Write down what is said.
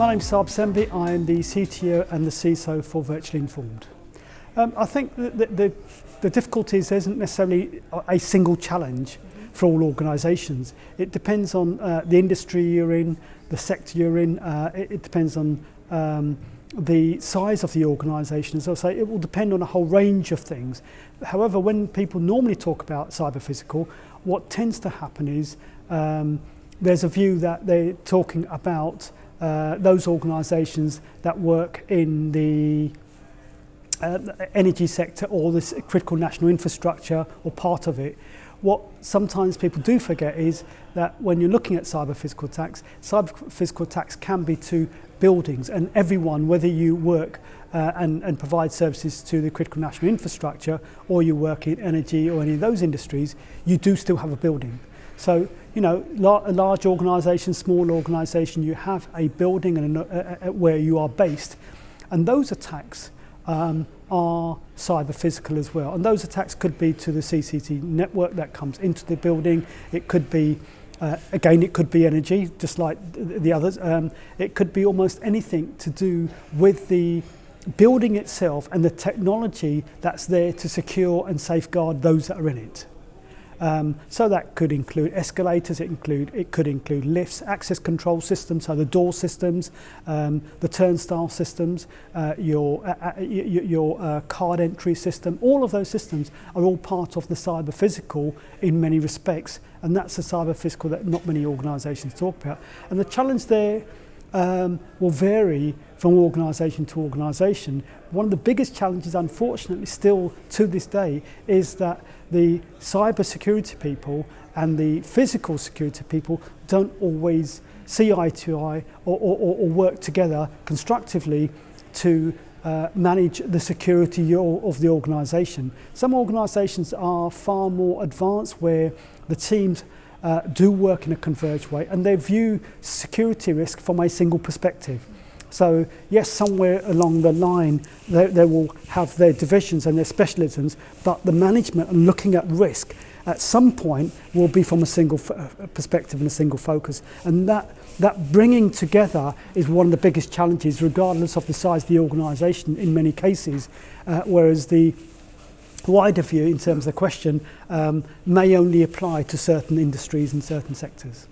My name's Sarb Sembhi. I'm the CTO and the CISO for Virtually Informed. I think the difficulties isn't necessarily a single challenge for all organisations. It depends on the industry you're in, the sector you're in. It depends on the size of the organisation. As I say, it will depend on a whole range of things. However, when people normally talk about cyber-physical, what tends to happen is there's a view that they're talking about those organisations that work in the energy sector or this critical national infrastructure or part of it. What sometimes people do forget is that when you're looking at cyber-physical attacks can be to buildings, and everyone, whether you work and provide services to the critical national infrastructure or you work in energy or any of those industries, you do still have a building. So, you know, a large organisation, small organisation, you have a building and where you are based, and those attacks are cyber-physical as well. And those attacks could be to the CCTV network that comes into the building. It could be, again, it could be energy, just like the others. It could be almost anything to do with the building itself and the technology that's there to secure and safeguard those that are in it. So that could include escalators, it could include lifts, access control systems, so the door systems, the turnstile systems, your card entry system. All of those systems are all part of the cyber-physical in many respects, and that's the cyber-physical that not many organisations talk about. And the challenge there will vary from organisation to organisation. One of the biggest challenges, unfortunately, still to this day, is that the cyber security people and the physical security people don't always see eye to eye or work together constructively to manage the security of the organisation. Some organisations are far more advanced where the teams do work in a converged way and they view security risk from a single perspective. So yes, somewhere along the line they will have their divisions and their specialisms, but the management and looking at risk at some point will be from a single perspective and a single focus. And that bringing together is one of the biggest challenges, regardless of the size of the organisation in many cases, whereas the wider view in terms of the question may only apply to certain industries and certain sectors.